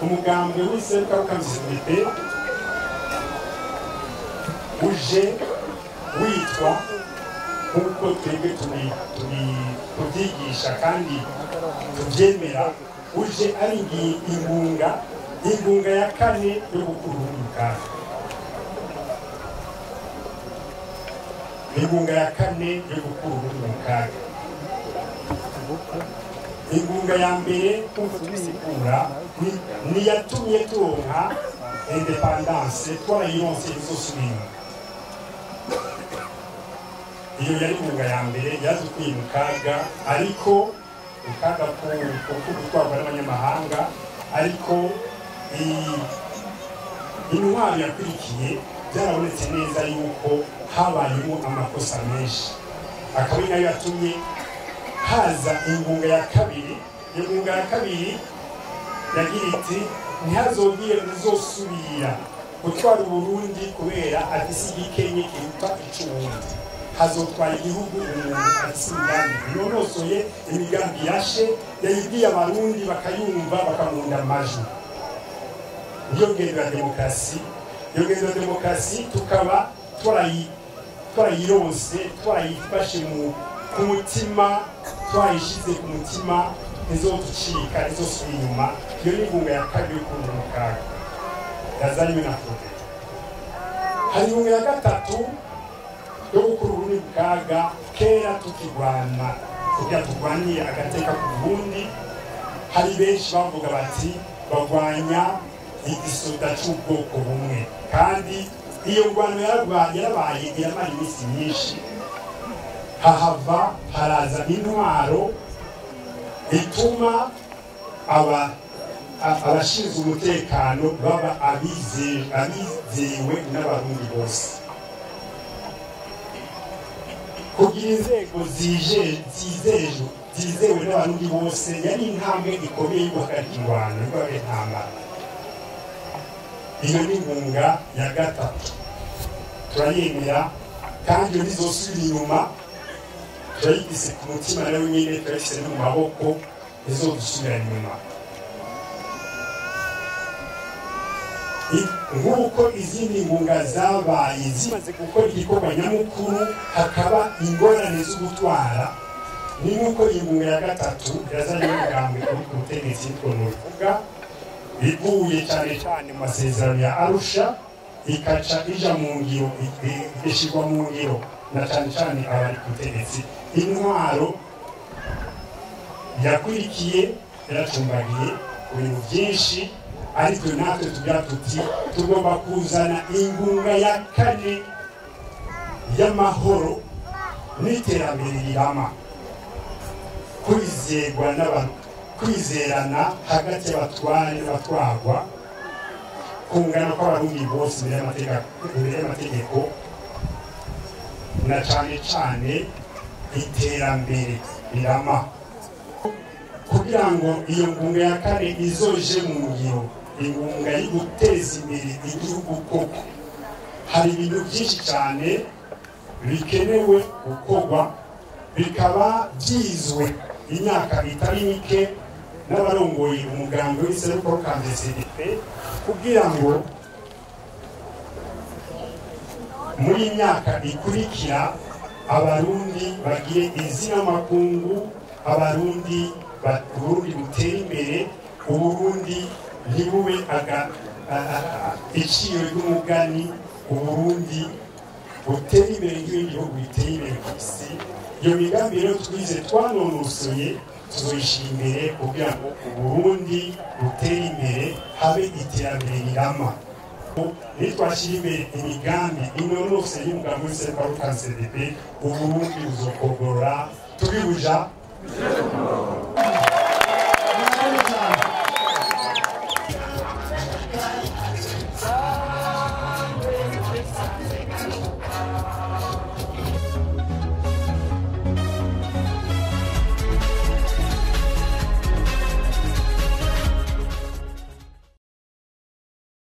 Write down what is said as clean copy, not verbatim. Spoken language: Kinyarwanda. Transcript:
umugambwe w'isenta w'ukamizibite uje witwa nk'uko twebwe tubyigisha kandi tubyemera uje ari ingunga ya kane yo gukura ubumuga ingunga ya kane yo gukura ubumuga ingunga ya mbere nk'uko tubisigura ni yatumye turonka independance twarayironse izosubira iyo yari ingunga ya mbere yazukuye mu kaga ariko ukaga ko gutwarwa n'abanyamahanga ariko intwaro yakurikiye byarabonetse neza yuko habayemo amakosa menshi akaba nayo yatumye haza ingunga ya kabiri. Iyo ngunga ya kabiri yagira iti ntihazongere uzosubira gutwara Burundi kubera afise igikenye kiruta icubundi hazotwara igihugu umuntu afise imigambi inonosoye imigambi yashe yayibwiye abarundi bakayumva bakamunda amajwi. Iyo ngendo ya demokarasi tukaba twarayironse twarayifashe ku mutima twayishize ku mutima izoducika izosubira inyuma. Iyo ni ingunga ya kabiri yo kurundi mu kaga yazanywe na Fode. Hari ingunga ya gatatu yo gukura uburundi mu kaga kera tukirwana kugira turwaniye agateka ku Burundi. Hari benshi bavuga bati bagwanya igisoda cy'ubwoko bumwe kandi iyo ngwano yarabaye iramara iminsi myinshi. Hahava haraza intwaro ituma abashinzwe umutekano baba abizewe n'abarundi bose kugira inzego zizewe n'abarundi bose yari intambwe ikomeye yo guhagarika ingwano y'intambara. Iyo ni ingunga ya gatatu turayemera kandi iyo ntizosubira inyuma. Turayigise ku mutima nawe nyine turayise no mu maboko izodusubira inyuma. Nk'uko izindi ngunga zabaye zimaze gukora igikorwa nyamukuru hakaba ingorane zo gutwara, ni nk'uko ingunga ya gatatu yazanye n'umugambi uri ku butegetsi twonovuga bivuye cyane cyane mu masezerano ya Arusha ikaca ija mu ngiro igashirwa mu ngiro na cyane abari ku butegetsi. Intwaro yakurikiye yaracumbagiye ku bintu byinshi ariko natwe tugira tuti tugomba kuzana ingunga ya kane y'amahoro n'iterambere rirama, kwizerana hagati y'abatware n'abatwagwa, kungana kw'abarundi bose imbere y'amategeko na cyane iterambere rirama. Kugira ngo iyo ngunga ya kane izoje mu ngiro, ingunga yo guteza imbere igihugu koko, hari ibintu byinshi cyane bikenewe gukorwa bikaba byizwe imyaka itari mike n'abarongoye umugambi w'isenta CDP kugira ngo muri imyaka ikurikira abarundi bagire izina makungu, abarundi Burundi butere imbere, Uburundi ntibube iciro ry'umugani, Uburundi butere imbere nk'ibindi bihugu biteye imbere ku isi. Iyo migambi rero twize twanonosoye tuzoyishyira imbere kugira ngo Uburundi butere imbere, habe iterambere rirama. Nitwashyira imbere imigambi inonose y'umugambi w'Iseruka CDP, Uburundi buzokogorora tubibuja